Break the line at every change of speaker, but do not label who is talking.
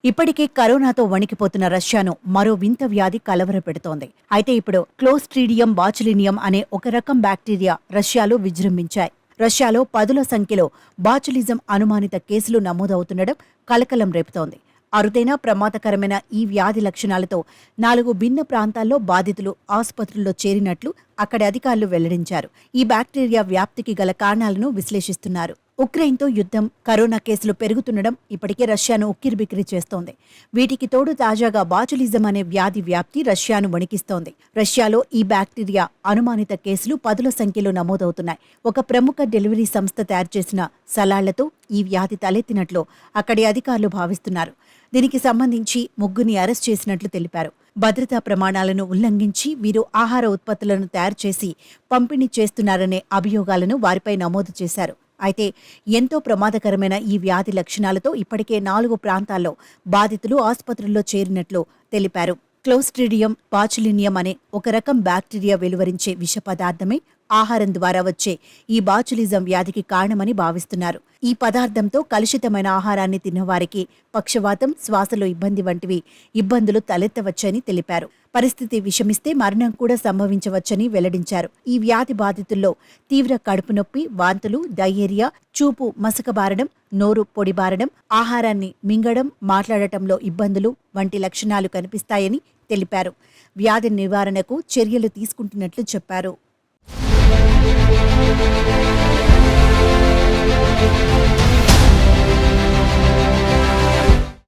ఇప్పటికే కరోనాతో వణికిపోతున్న రష్యాను మరో వింత వ్యాధి కలవరపెడుతోంది. అయితే ఇప్పుడు క్లోస్ట్రీడియం బాచులినియం అనే ఒక రకం బ్యాక్టీరియా రష్యాలో విజృంభించాయి. రష్యాలో పదుల సంఖ్యలో బాచులిజం అనుమానిత కేసులు నమోదవుతుండడం కలకలం రేపుతోంది. అరుదైన ప్రమాదకరమైన ఈ వ్యాధి లక్షణాలతో 4 భిన్న ప్రాంతాల్లో బాధితులు ఆసుపత్రుల్లో చేరినట్లు అక్కడి అధికారులు వెల్లడించారు. ఈ బ్యాక్టీరియా వ్యాప్తికి గల కారణాలను విశ్లేషిస్తున్నారు. ఉక్రెయిన్తో యుద్ధం, కరోనా కేసులు పెరుగుతుండడం ఇప్పటికే రష్యాను ఉక్కిరిబిక్కిరి చేస్తోంది. వీటికి తోడు తాజాగా బాచులిజం అనే వ్యాధి వ్యాప్తి రష్యాను వణికిస్తోంది. రష్యాలో ఈ బ్యాక్టీరియా అనుమానిత కేసులు పదుల సంఖ్యలో నమోదవుతున్నాయి. ఒక ప్రముఖ డెలివరీ సంస్థ తయారు చేసిన సలాళ్లతో ఈ వ్యాధి తలెత్తినట్లు అక్కడి అధికారులు భావిస్తున్నారు. దీనికి సంబంధించి 3 అరెస్ట్ చేసినట్లు తెలిపారు. భద్రతా ప్రమాణాలను ఉల్లంఘించి వీరు ఆహార ఉత్పత్తులను తయారు చేసి పంపిణీ చేస్తున్నారనే అభియోగాలను వారిపై నమోదు చేశారు. అయితే ఎంతో ప్రమాదకరమైన ఈ వ్యాధి లక్షణాలతో ఇప్పటికే 4 ప్రాంతాల్లో బాధితులు ఆసుపత్రుల్లో చేరినట్లు తెలిపారు. క్లోస్ట్రీడియం బాచులినియం అనే ఒక రకం బ్యాక్టీరియా వెలువరించే విష పదార్థమే ఆహారం ద్వారా వచ్చే ఈ బాచులిజం వ్యాధికి కారణమని భావిస్తున్నారు. ఈ పదార్థంతో కలుషితమైన ఆహారాన్ని తిన్నవారికి పక్షవాతం, శ్వాసలో ఇబ్బంది వంటివి ఇబ్బందులు తలెత్తవచ్చని తెలిపారు. పరిస్థితి విషమిస్తే మరణం కూడా సంభవించవచ్చని వెల్లడించారు. ఈ వ్యాధి బాధితుల్లో తీవ్ర కడుపు నొప్పి, వాంతులు, డయేరియా, చూపు మసకబారడం, నోరు పొడిబారడం, ఆహారాన్ని మింగడం, మాట్లాడటంలో ఇబ్బందులు వంటి లక్షణాలు కనిపిస్తాయని తెలిపారు. వ్యాధి నివారణకు చర్యలు తీసుకుంటున్నట్లు చెప్పారు.